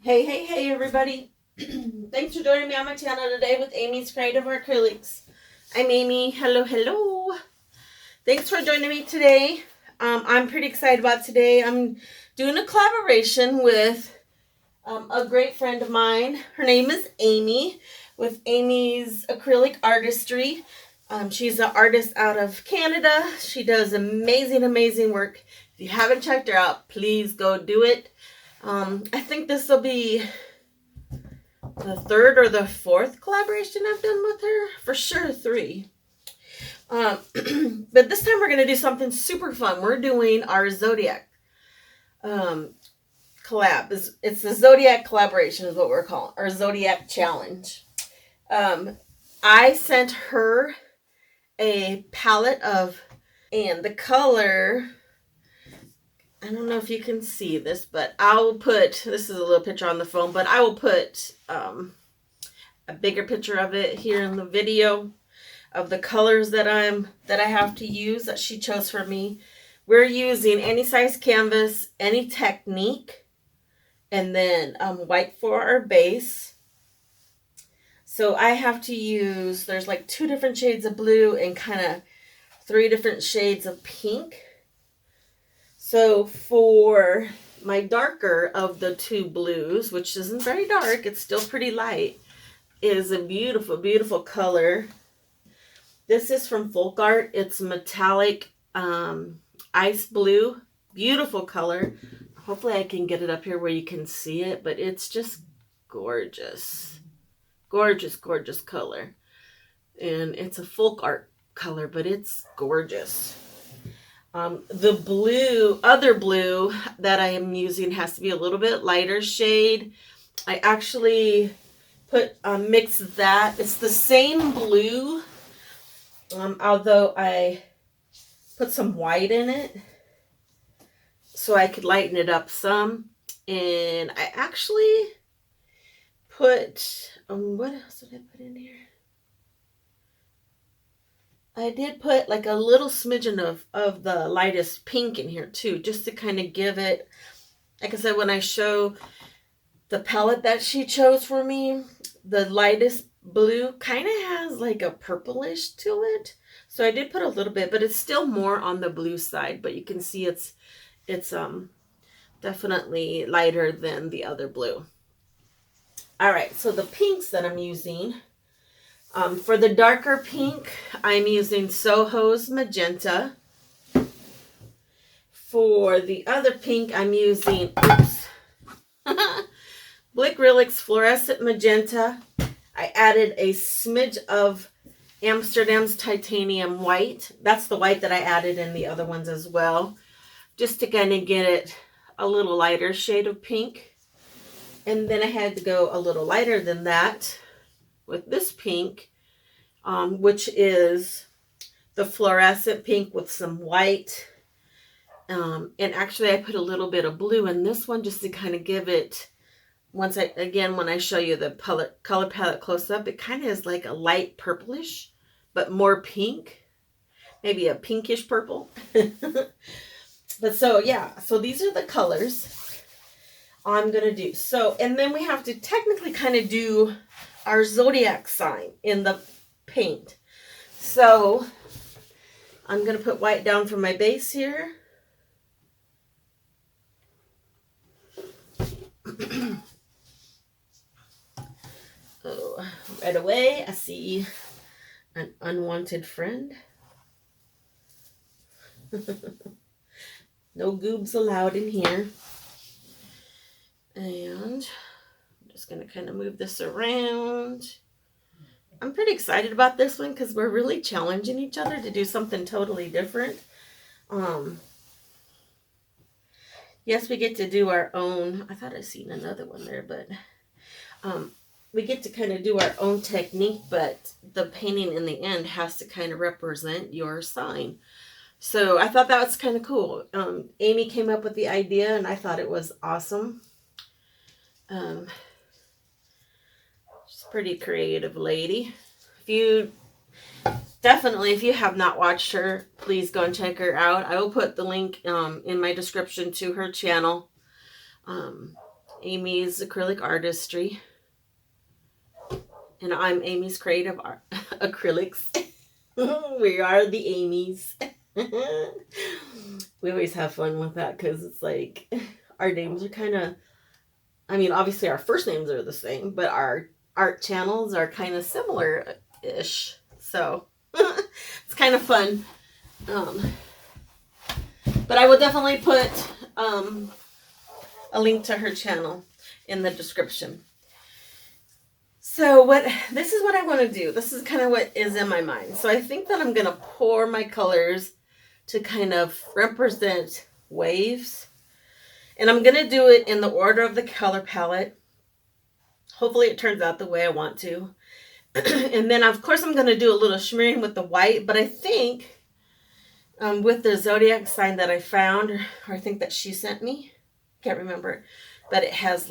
Hey everybody. Thanks for joining me on my channel today with Amy's Creative Acrylics. I'm Amy. Hello. Thanks for joining me today. I'm pretty excited about today. I'm doing a collaboration with a great friend of mine. Her name is Amy, with Amy's Acrylic Artistry. She's an artist out of Canada. She does amazing work. If you haven't checked her out, please go do it. I think this will be the third or the fourth collaboration I've done with her. For sure 3. But this time we're going to do something super fun. We're doing our Zodiac collab. It's the Zodiac collaboration is what we're calling, our Zodiac challenge. I sent her a palette of, and the color, I don't know if you can see this, but I will put, this is a little picture on the phone, but I will put a bigger picture of it here in the video of the colors that I have to use that she chose for me. We're using any size canvas, any technique, and then white for our base. So I have to use, there's like 2 different shades of blue and kind of 3 different shades of pink. So for my darker of the 2 blues, which isn't very dark, it's still pretty light, is a beautiful color. This is from FolkArt. It's metallic ice blue. Beautiful color. Hopefully I can get it up here where you can see it, but it's just gorgeous. Gorgeous color. And it's a FolkArt color, but it's gorgeous. The blue, other blue that I am using has to be a little bit lighter shade. I actually mixed that. It's the same blue, although I put some white in it so I could lighten it up some. And I actually put, what else did I put in here? I did put like a little smidgen of the lightest pink in here too, just to kind of give it, like I said, when I show the palette that she chose for me, the lightest blue kind of has like a purplish to it. So I did put a little bit, but it's still more on the blue side, but you can see it's definitely lighter than the other blue. All right, so the pinks that I'm using, for the darker pink, I'm using SoHo's Magenta. For the other pink, I'm using, Blinkrylic's Florescent Magenta. I added a smidge of Amsterdam's Titanium White. That's the white that I added in the other ones as well, just to kind of get it a little lighter shade of pink. And then I had to go a little lighter than that with this pink, which is the fluorescent pink with some white. And actually I put a little bit of blue in this one just to kind of give it, when I show you the color palette close up, it kind of is like a light purplish, but more pink, maybe a pinkish purple. But so yeah, so these are the colors I'm gonna do. So, and then we have to technically kind of do our zodiac sign in the paint. So I'm gonna put white down for my base here. Oh, right away I see an unwanted friend. No goobs allowed in here. And I'm just going to kind of move this around. I'm pretty excited about this one because we're really challenging each other to do something totally different. Yes, we get to do our own. I thought I seen another one there, but we get to kind of do our own technique, but the painting in the end has to kind of represent your sign. So I thought that was kind of cool. Amy came up with the idea and I thought it was awesome. She's a pretty creative lady. If you definitely, if you have not watched her, please go and check her out. I will put the link in my description to her channel, Amy's Acrylic Artistry. And I'm Amy's Creative Acrylics. We are the Amy's. We always have fun with that because it's like our names are kind of, I mean, obviously our first names are the same, but our art channels are kind of similar-ish. So it's kind of fun. But I will definitely put a link to her channel in the description. So this is what I want to do. This is kind of what is in my mind. So I think that I'm going to pour my colors to kind of represent waves. And I'm going to do it in the order of the color palette. Hopefully it turns out the way I want to. And then, of course, I'm going to do a little smearing with the white. But I think with the zodiac sign that I found, or I think that she sent me, can't remember, but it has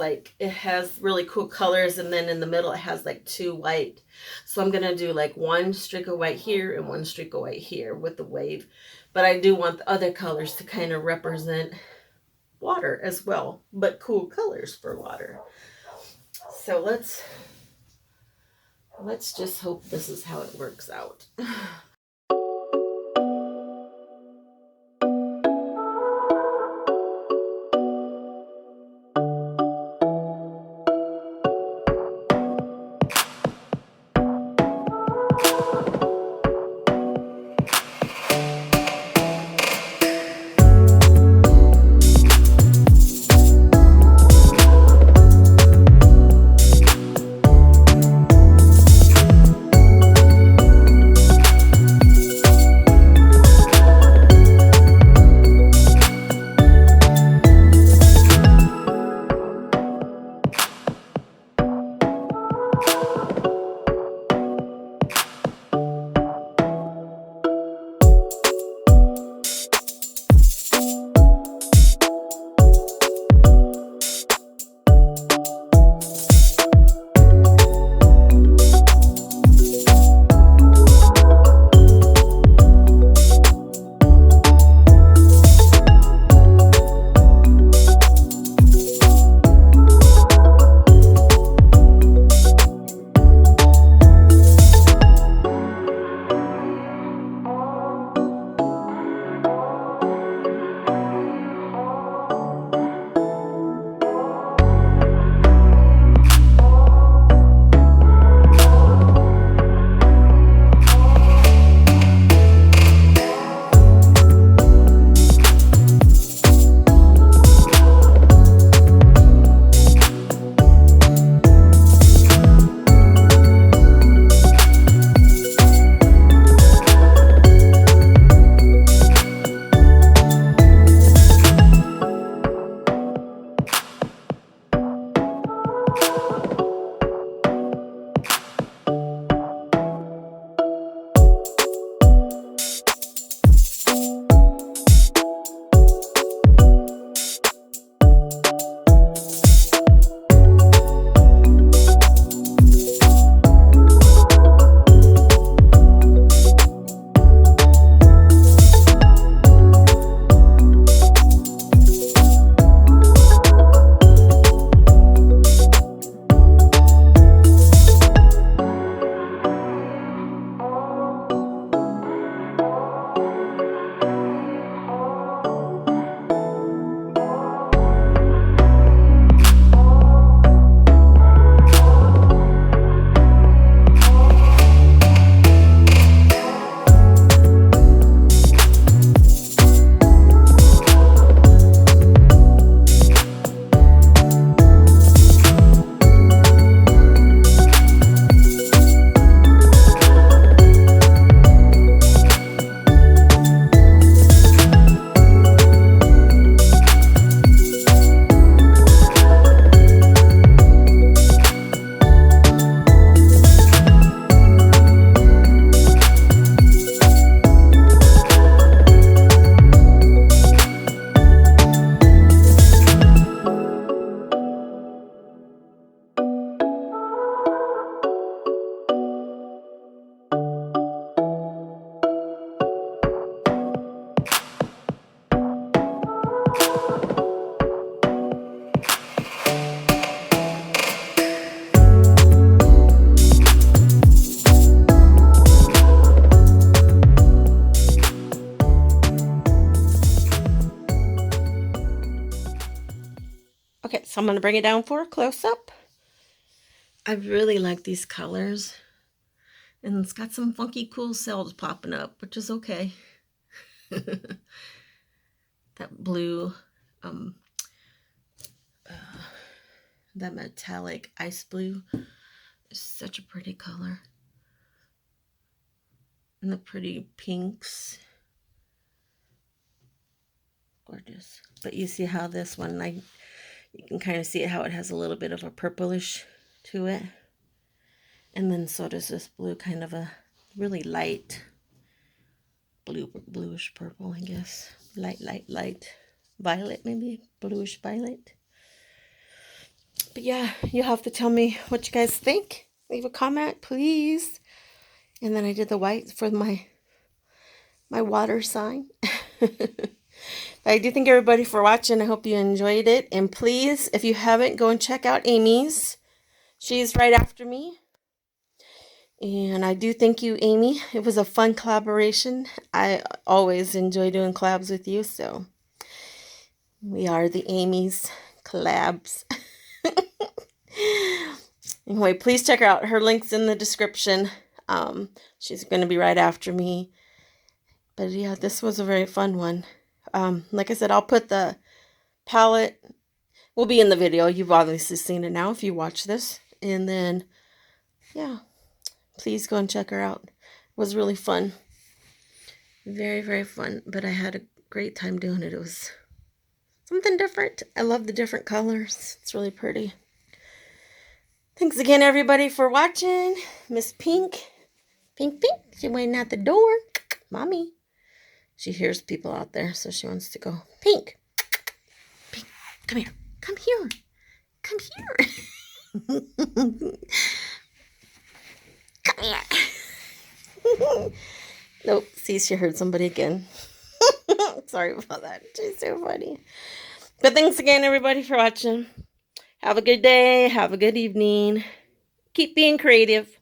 really cool colors, and then in the middle it has like 2 white. So I'm gonna do like 1 streak of white here and 1 streak of white here with the wave. But I do want the other colors to kind of represent water as well, but cool colors for water. So let's just hope this is how it works out. So I'm going to bring it down for a close-up. I really like these colors. And it's got some funky cool cells popping up, which is okay. That blue, that metallic ice blue is such a pretty color. And the pretty pinks. Gorgeous. But you see how this one, you can kind of see how it has a little bit of a purplish to it. And then so does this blue, kind of a really light bluish purple, I guess. Light violet, maybe bluish violet. But yeah, you'll have to tell me what you guys think. Leave a comment, please. And then I did the white for my water sign. I do thank everybody for watching. I hope you enjoyed it. And please, if you haven't, go and check out Amy's. She's right after me. And I do thank you, Amy. It was a fun collaboration. I always enjoy doing collabs with you. So we are the Amy's collabs. Anyway, please check her out. Her link's in the description. She's going to be right after me. But yeah, this was a very fun one. Like I said, I'll put the palette, will be in the video. You've obviously seen it now if you watch this. And then, yeah, please go and check her out. It was really fun. Very, very fun. But I had a great time doing it. It was something different. I love the different colors. It's really pretty. Thanks again, everybody, for watching. Miss Pink. Pink. She went out the door. Mommy. She hears people out there, so she wants to go. Pink. Pink. Come here. Come here. Come here. Come here. Nope. See, she heard somebody again. Sorry about that. She's so funny. But thanks again, everybody, for watching. Have a good day. Have a good evening. Keep being creative.